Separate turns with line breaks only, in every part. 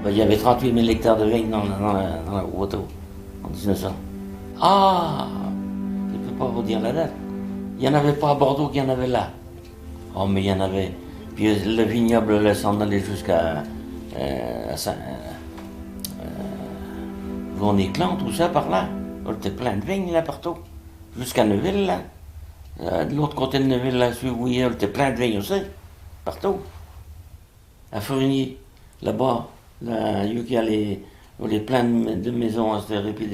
Ben, il y avait 38 000 hectares de vignes dans la Roto en 1900. Ah, je ne peux pas vous dire la date. Il n'y en avait pas à Bordeaux qu'il y en avait là. Oh, mais il y en avait. Puis le vignoble là, s'en allait jusqu'à Vaughan-Éclan, tout ça par là. Il était plein de vignes là partout. Jusqu'à Neuville là. De l'autre côté de Neuville, là, celui où il était plein de vignes aussi. Partout. À Fourigny, là-bas, là, il y a les plein de maisons à et puis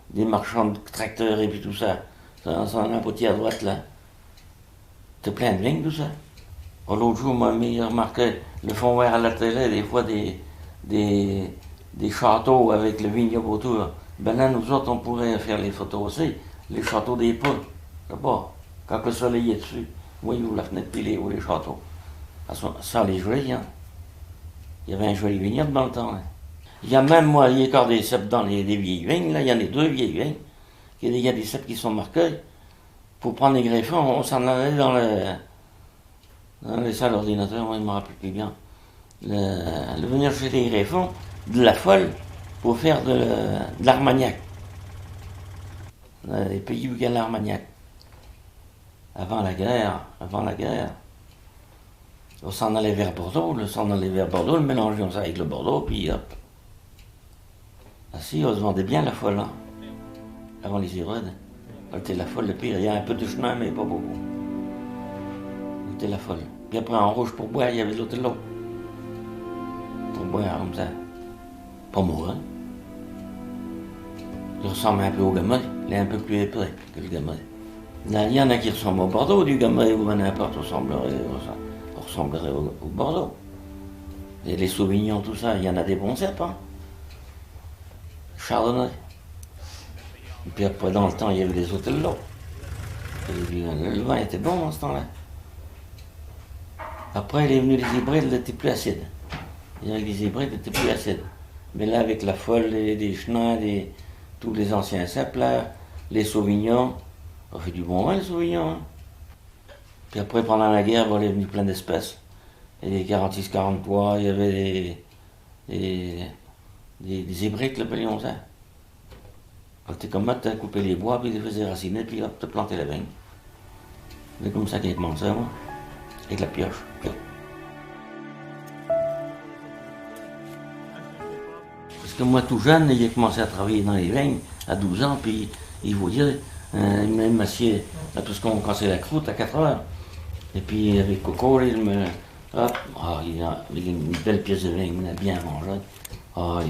des marchands de tracteurs et puis tout ça. Ça en a abouti à droite là. C'était plein de vignes tout ça. Oh, l'autre jour, moi, j'ai remarqué le fond vert à la télé, des fois des châteaux avec le vignoble autour. Ben là, nous autres, on pourrait faire les photos aussi. Les châteaux des poules, là-bas, quand le soleil est dessus. Oui, ou la fenêtre pilée, ou les châteaux. Ça, les jolies, hein. Il y avait un joli vignoble dans le temps. Hein. Il y a même, moi, il y a encore des cèpes dans des vieilles vignes, là, il y en a deux vieilles vignes. Il y a des cèpes qui sont marqués. Pour prendre les greffons, on s'en allait dans les salles d'ordinateur, moi, je ne me rappelle plus bien. Venir chez les greffons, de la folle, pour faire de l'armagnac. Les pays où il y a l'armagnac. Avant la guerre, on s'en allait vers Bordeaux, le mélangeait ça avec le Bordeaux, puis hop. Ah si, on se vendait bien la folle, hein, avant les Irodes. C'était la folle, le pire, il y a un peu de chemin, mais pas beaucoup. C'était la folle. Puis après, en rouge pour boire, il y avait l'autre lot. Pour boire comme ça. Pas mourir. Il ressemble un peu au gamay, il est un peu plus épais que le gamay. Là, il y en a qui ressemblent au Bordeaux, du gamay ou n'importe ressemblerait au Bordeaux. Et les Sauvignons, tout ça, il y en a des bons cèpes, hein. Chardonnay. Et puis après, dans le temps, il y avait des Otello. Le vin était bon dans ce temps-là. Après, il est venu les hybrides, il n'était plus acide. Les hybrides n'étaient plus acides. Mais là, avec la folle, les chenins, tous les anciens cèpes, là, les Sauvignons, on fait du bon vin, les Sauvignons. Hein. Puis après, pendant la guerre, il est venu plein d'espèces. Et les 46-43, il y avait des hybrides, l'appelions ça. Quand t'es comme ça, t'as coupé les bois, puis tu les faisais raciner, puis hop, t'as planté la vigne. C'est comme ça qu'il a commencé, moi, avec la pioche. Parce que moi, tout jeune, il a commencé à travailler dans les vignes à 12 ans, puis il voyait, même m'assied, parce qu'on cassait la croûte à 4 heures. Et puis avec Coco, il me. Hop, il a une belle pièce de vigne, il a bien mangé.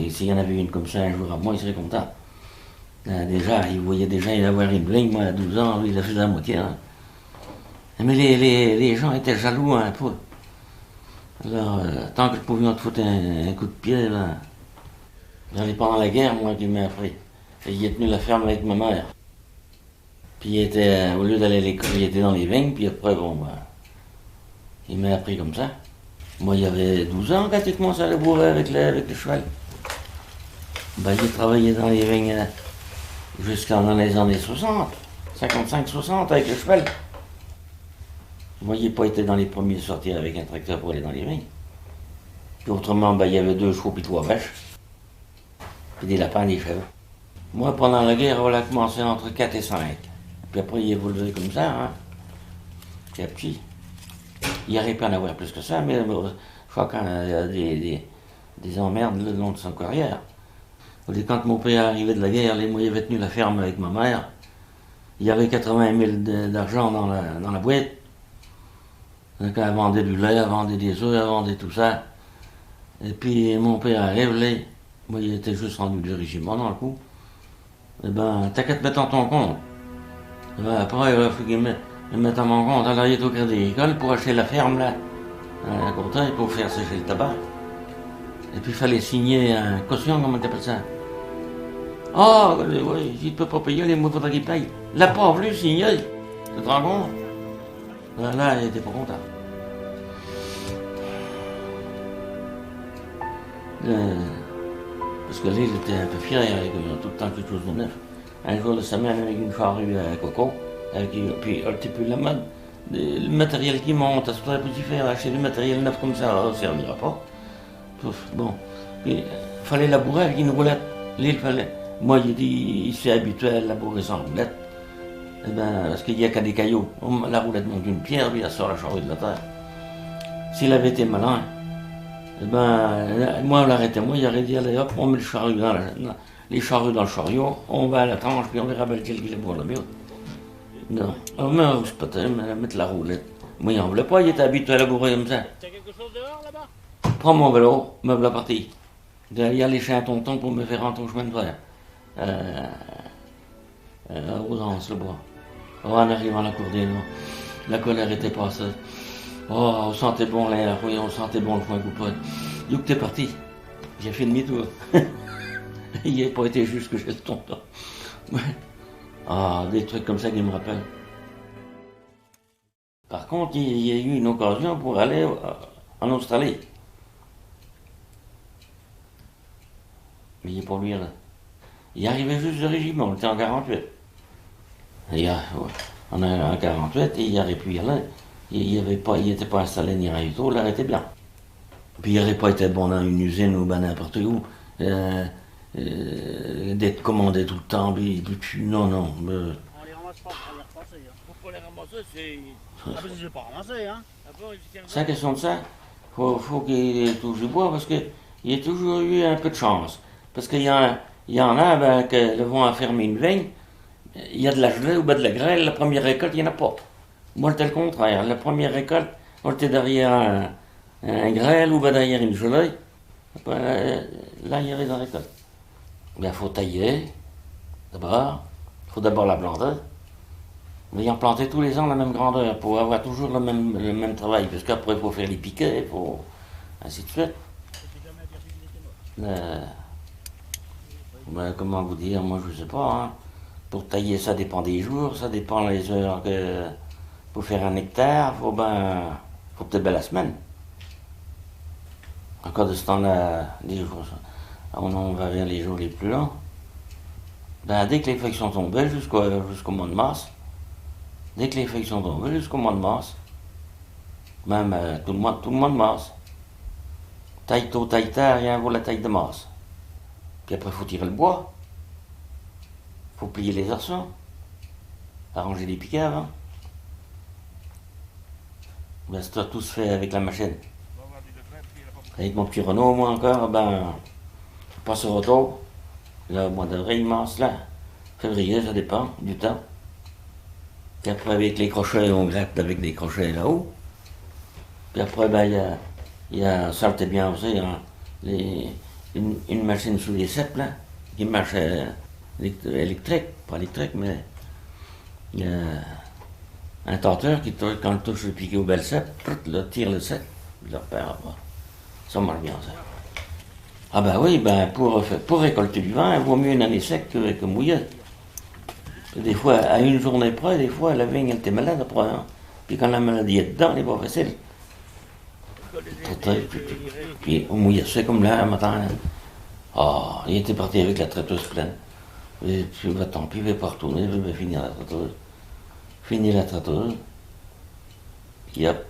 S'il y en avait une comme ça un jour à moi, il serait content. Déjà, il voyait déjà y avoir une vigne, moi à 12 ans, lui, il a fait la moitié. Hein. Mais les gens étaient jaloux un peu. Alors, tant que je pouvais te foutre un coup de pied, là. Pendant la guerre, moi, qui m'a appris. Et il est tenu la ferme avec ma mère. Puis il était, au lieu d'aller à l'école, il était dans les vignes, puis après, bon, il m'a appris comme ça. Moi, il avait 12 ans quand il commençait à labourer avec le cheval. Il travaillait dans les vignes jusqu'en les années 60, 55-60 avec le cheval. Moi, il n'a pas été dans les premiers à sortir avec un tracteur pour aller dans les vignes. Puis autrement, il y avait 2 chevaux puis 3 vaches. Puis des lapins, des chèvres. Moi, pendant la guerre, on a commencé entre 4 et 5. Puis après, il évoluait comme ça, hein. Puis à petit. Il aurait pu en avoir plus que ça, mais je crois qu'il y a des emmerdes le long de son carrière. Quand mon père arrivait de la guerre, moi, il avait tenu la ferme avec ma mère. Il y avait 80 000 d'argent dans la boîte. Donc, elle vendait du lait, elle vendait des œufs, elle vendait tout ça. Et puis, mon père arrive, là, moi, il était juste rendu du régiment dans le coup. Eh ben, t'as qu'à te mettre en ton compte. Et ben, après, il faut qu'il me mette en mon compte. Alors, il est au Crédit Agricole pour acheter la ferme, là, à côté, pour faire sécher le tabac. Et puis, il fallait signer un caution, comment t'appelles ça? Ah, oui, il ne peut pas payer, les mots, il faudrait qu'il paye. Il n'a pas voulu signer. Tu te rends compte? Là, il n'était pas content. Parce que là, il était un peu fier, il y a tout le temps quelque chose de neuf. Un jour de semaine, avec une charrue à coco, puis un petit peu la mode, le matériel qui monte, ça serait plus faire acheter du matériel neuf comme ça, ça ne servira pas. Pouf, bon. Il fallait labourer avec une roulette. Moi, j'ai dit, il s'est habitué à labourer sans roulette. Eh ben, parce qu'il n'y a qu'à des cailloux. La roulette monte une pierre, puis elle sort la charrue de la terre. S'il avait été malin, eh ben, moi, on l'arrêtait. Moi, il aurait dit, allez hop, on met les charrues dans le chariot, on va à la tranche, puis on verra belle quel qu'il est pour le mieux. Non. Mais on se peut mettre la roulette. Moi, il n'en voulait pas, il était habitué à labourer comme ça.
T'as quelque chose dehors là-bas?
Prends mon vélo, me voilà parti. Il y a les chez un tonton pour me faire rentrer au chemin de fer. Aux Anses, le bois. Oh, en arrivant à la cour des Noix, la colère était passée. Oh, on sentait bon l'air, oui, on sentait bon le foin coupé. D'où que t'es parti? J'ai fait demi-tour. Il n'a pas été jusque chez le tonton. Ah, des trucs comme ça qui me rappellent. Par contre, il y a eu une occasion pour aller en Australie. Mais il n'est pas lui là. Il arrivait juste de régiment, on était en 48. On est en 48 et il aurait pu y aller. Il n'était pas installé ni rien du tout, là, il était bien. Puis il n'aurait pas été bon dans une usine ou ben n'importe où. D'être commandé tout le temps, puis non.
On les ramasse pas, on les repasser. Hein. Pour pas les ramasser, c'est. Ah, ben, je vais pas ramasser, hein.
C'est la question de ça. Faut qu'il touche du bois parce qu'il y a toujours eu un peu de chance. Parce qu'il y en a ben, que le vent a fermé une vigne, il y a de la gelée ou ben de la grêle, la première récolte, il n'y en a pas. Moi, c'était le contraire. La première récolte, on était derrière un grêle ou ben derrière une gelée. Là, il y avait la récolte. Il faut tailler, d'abord. Il faut d'abord la planter. Mais en planter tous les ans la même grandeur pour avoir toujours le même travail. Parce qu'après, il faut faire les piquets, il faut. Ainsi de suite. Comment vous dire, moi je sais pas. Hein. Pour tailler, ça dépend des jours, ça dépend des heures que. Pour faire un hectare, faut peut-être bien la semaine. Encore de ce temps-là, les jours, on va vers les jours les plus longs. Ben, dès que les feuilles sont tombées, jusqu'au mois de mars, même tout le mois de mars, taille tôt, taille tard, rien vaut la taille de mars. Puis après, il faut tirer le bois, il faut plier les arçons, arranger les piquets avant. Ben, ça tout se fait avec la machine. Avec mon petit Renault, moi encore, ben, je passe au retour. Là, au mois d'avril, mars, là, février, ça dépend du temps. Puis après, avec les crochets, on gratte avec des crochets là-haut. Puis après, ben, ça le bien aussi, hein, une machine sous les ceps, là, qui marche électrique, pas électrique, mais il y a un tenteur qui, quand il touche le piquet au bel cep, tire le cep, il le repère après. Ça marche bien, ça. Ah ben oui, ben pour récolter du vin, il vaut mieux une année sec que mouillée. Des fois, à une journée près, des fois, la vigne, elle était malade après. Hein. Puis quand la maladie est dedans, elle n'est pas facile. Puis au mouillé, c'est comme là, un matin. Ah, il était parti avec la traiteuse pleine. Et puis, bah, tant pis, il ne va pas retourner, il va finir la traiteuse. Finir la traiteuse. Puis hop,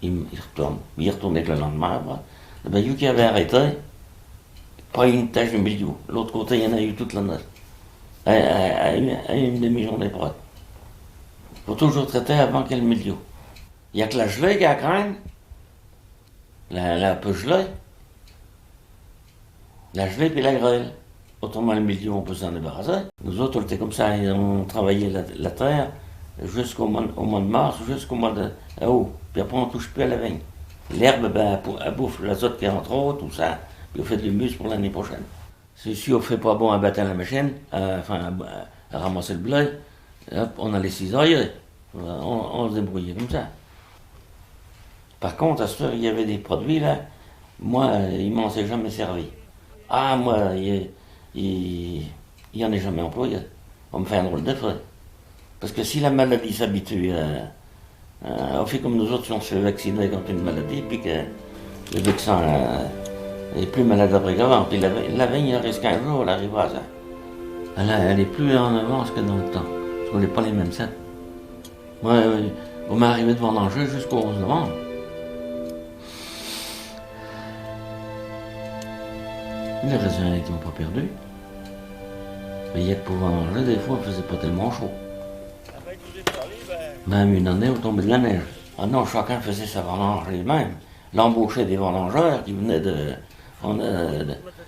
il retourne. Il retourne avec le lendemain. Le bayou qui avait arrêté, pas une tache de milieu. L'autre côté, il y en a eu toute la note. À une demi-journée près. Il faut toujours traiter avant qu'il y ait le milieu. Il n'y a que la gelée qui a à craindre. La peu gelée. La gelée puis la grêle. Autrement, le milieu, on peut s'en débarrasser. Nous autres, on était comme ça, on travaillait la terre jusqu'au mois de mars, jusqu'au mois d'août. Puis après, on ne touche plus à la vigne. L'herbe, ben, elle bouffe l'azote qui est entre autres, tout ça. Puis on fait de l'humus pour l'année prochaine. Si on ne fait pas bon à battre la machine, à ramasser le blé, hop, on a les cisailles, on se débrouillait comme ça. Par contre, à ce moment, il y avait des produits là, moi, ils m'en s'est jamais servi. Ah, moi, il n'y en est jamais employé. On me fait un drôle de frais. Parce que si la maladie s'habitue on fait comme nous autres, si on se fait vacciner contre une maladie, puis que le vaccin est plus malade après qu'avant. Puis la vigne, il reste 15 jours, elle arrive à ça. Elle est plus en avance que dans le temps. Parce qu'on n'est pas les mêmes sets. Moi, on m'est arrivé de vendanger jusqu'au 11 novembre. Les raisins n'étaient pas perdus. Mais il y a que pour vendanger, des fois, il ne faisait pas tellement chaud. Même une année, on tombait de la neige. Ah non, chacun faisait sa vendange lui-même. L'embauchait des vendangeurs qui venaient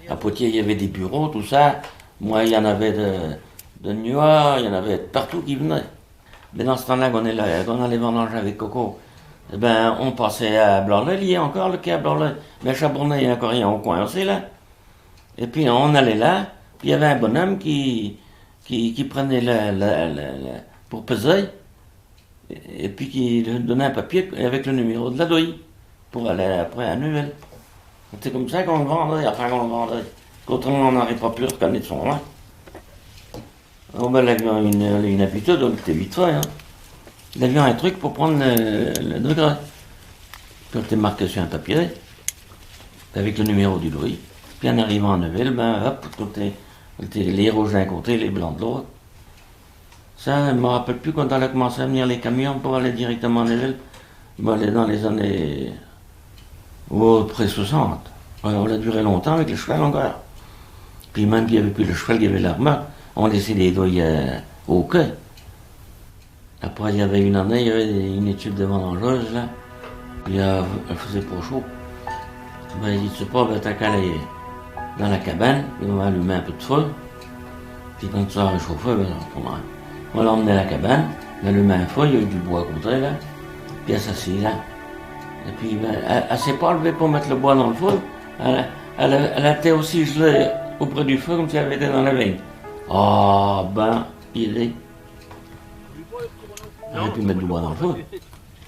à Poitiers, il y avait des bureaux, tout ça. Moi, il y en avait de Niort, il y en avait de partout qui venaient. Mais dans ce temps-là, qu'on allait vendanger avec Coco, eh ben, on passait à Blanley, il y a encore le quai à Blanley. Mais à Chabournay, il y a encore rien au coin aussi, là. Et puis, on allait là, puis il y avait un bonhomme qui prenait pour peser, et puis qui donnait un papier avec le numéro de la douille, pour aller après à Nuvelle. C'était comme ça qu'on le vendait, enfin qu'on le vendait. Autrement, on n'aurait pas pu le reconnaître son nom. Oh, ben, l'avion a une habitude, on était vite fait. Hein. L'avion a un truc pour prendre le degré. Puis on était marqué sur un papier, avec le numéro du louis. Puis en arrivant à Neuville, ben hop, les rouges d'un côté, les blancs de l'autre. Ça, je ne me rappelle plus quand on a commencé à venir les camions pour aller directement à Neuville. Ben, dans les années près 60. Alors, on a duré longtemps avec le cheval encore. Puis même qu'il n'y avait plus le cheval, il y avait la remorque. On laissait les douilles au quai. Après, il y avait une année, il y avait une étude de vendangeuse, là. Puis elle faisait pas chaud. Ben, il dit, tu sais pas, ben, t'as qu'à aller dans la cabane, puis on va allumer un peu de feu. Puis quand tu vas réchauffer, ben, on l'emmenait à la cabane, on allumait un feu, il y avait du bois à côté, là. Puis elle s'assit là. Et puis, ben, elle s'est pas levée pour mettre le bois dans le feu. Elle était aussi gelée auprès du feu comme si elle avait été dans la veine. Ah, ben, il est. Elle aurait pu mettre du bois dans le feu.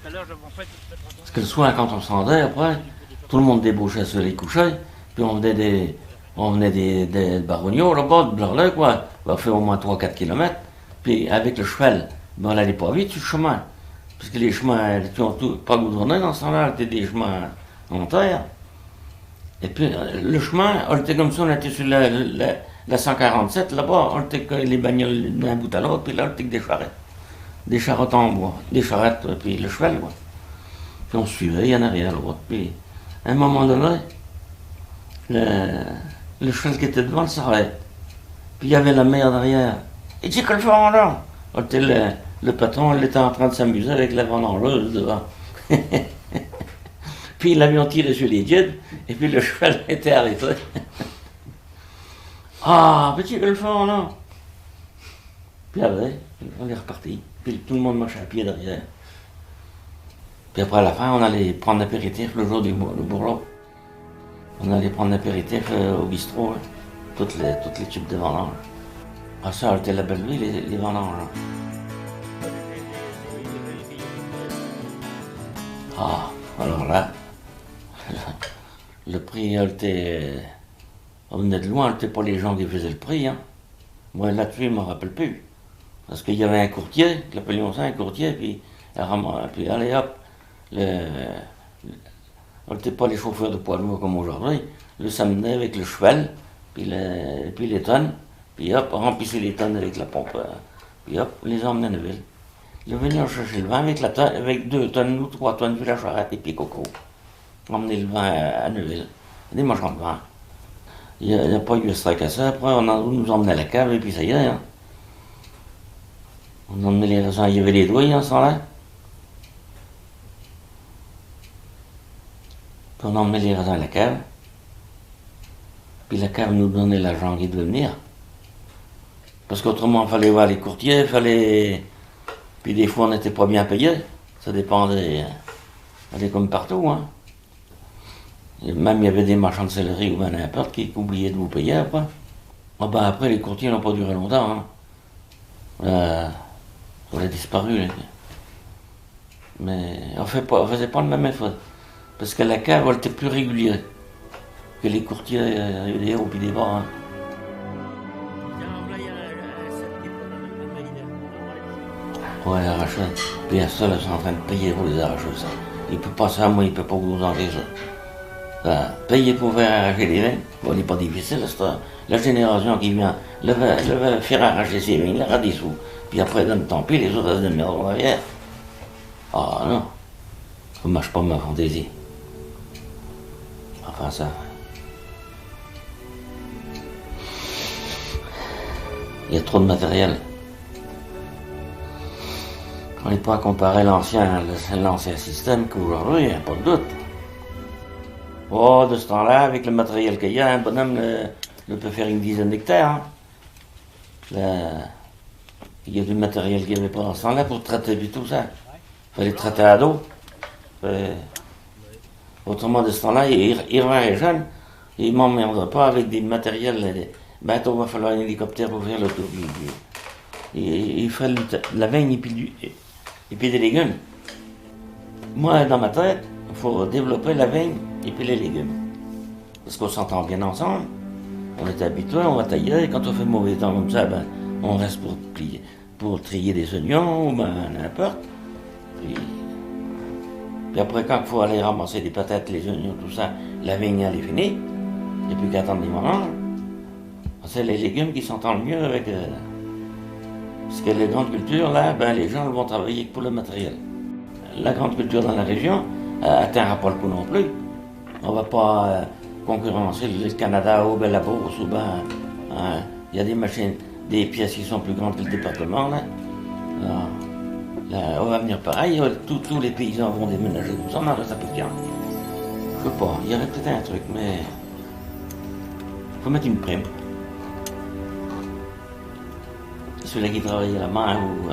Parce que le soir, quand on s'en allait, après, tout le monde débouchait sur les couchers, puis on venait des baronniaux là-bas, de Blanley, quoi. On fait au moins 3-4 km. Puis avec le cheval, ben, on n'allait pas vite sur le chemin. Parce que les chemins n'étaient pas goudronnés dans ce temps-là, c'était des chemins en terre. Et puis le chemin, on était comme ça, on était sur la 147 là-bas, on était que les bagnoles d'un bout à l'autre, puis là, on était que des charrettes. Des charrettes en bois, des charrettes, puis le cheval, quoi. Puis on suivait, il y en avait à l'autre. Puis à un moment donné, le cheval qui était devant, il s'arrête. Puis il y avait la mère derrière. Il dit que le fond là. Le patron, il était en train de s'amuser avec la vendangeuse devant. Puis l'avion tirait sur les guides, et puis le cheval était arrêté. Ah, petit que le fond là. Puis après, on est reparti. Puis tout le monde marchait à pied derrière. Puis après, à la fin, on allait prendre l'apéritif le jour du bourreau. On allait prendre l'apéritif au bistrot, hein. Toutes les tubes de vendange. Ah, ça, c'était la belle vie, les vendanges. Hein. Ah, alors là, le prix, on venait de loin, c'était pas les gens qui faisaient le prix. Hein. Moi, là-dessus, je ne me rappelle plus. Parce qu'il y avait un courtier, l'appelions ça un courtier, puis allez hop, on n'était pas les chauffeurs de poids lourds comme aujourd'hui. Le samedi avec le cheval, puis les tonnes, puis hop, remplissez les tonnes avec la pompe, puis hop, les emmenait à Neuville. Il venait chercher le vin avec 2 tonnes ou 3 tonnes de la charrette et puis Coco. Emmener le vin à Neuville, des marchands de vin. Il n'y a pas eu de strike à ça, après on nous emmenait à la cave et puis ça y est. Hein. On emmenait les raisins, il y avait les douilles en ce temps-là. Puis on emmenait les raisins à la cave. Puis la cave nous donnait l'argent qui devait venir. Parce qu'autrement, il fallait voir les courtiers, Puis des fois, on n'était pas bien payé. Ça dépendait. C'était comme partout, hein. Et même il y avait des marchands de céleri ou n'importe qui oubliaient de vous payer après. Ah ben après, les courtiers n'ont pas duré longtemps, hein. On a disparu. Là. Mais on faisait pas le même effort. Parce que la cave, elle était plus régulière que les courtiers des hauts et des bas. Hein. Ouais, arracher. Puis à ça, là, ils sont en train de payer pour les arracher, ça. Il peut pas ça, moi, il peut pas vous en dire ça. Payer pour faire arracher les vins, bon, il n'est pas difficile, ça. La génération qui vient, le va faire arracher ses vins, il aura des sous. Puis après, donne tant pis, les autres, elles se démerdent en arrière. Ah non, ça ne marche pas ma fantaisie. Enfin, ça. Il y a trop de matériel. On n'est pas à comparer l'ancien système qu'aujourd'hui, il n'y a pas de doute. Oh, de ce temps-là, avec le matériel qu'il y a, un bonhomme ne peut faire une dizaine d'hectares. Hein. Il y a du matériel qu'il n'y avait pas dans ce temps-là pour traiter du tout ça. Il fallait traiter à dos. Autrement, de ce temps-là, il est jeune, il ne m'emmerde pas avec des matériels. Bientôt, il va falloir un hélicoptère pour faire le tour. Il ferait la vigne et puis des légumes. Moi, dans ma tête, il faut développer la vigne et puis les légumes. Parce qu'on s'entend bien ensemble. On est habitué, on va tailler, et quand on fait mauvais temps comme ça, ben, on reste pour trier des oignons, ou ben, n'importe. Puis après, quand il faut aller ramasser des patates, les oignons, tout ça, la vigne, elle est finie. Il n'y a plus qu'à attendre les moments. C'est les légumes qui s'entendent mieux avec... parce que les grandes cultures, là, ben, les gens vont travailler pour le matériel. La grande culture dans la région n'atteindra pas le coup non plus. On ne va pas concurrencer le Canada ou la Beauce ou ben... Il y a des machines, des pièces qui sont plus grandes que le département, là. Là, on va venir pareil, tous les paysans vont déménager, ça n'en reste plus qu'un. Je sais pas, il y aurait peut-être un truc, mais... il faut mettre une prime. Celui-là qui travaille à la main ou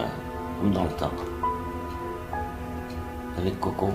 comme dans le temps. Avec Coco.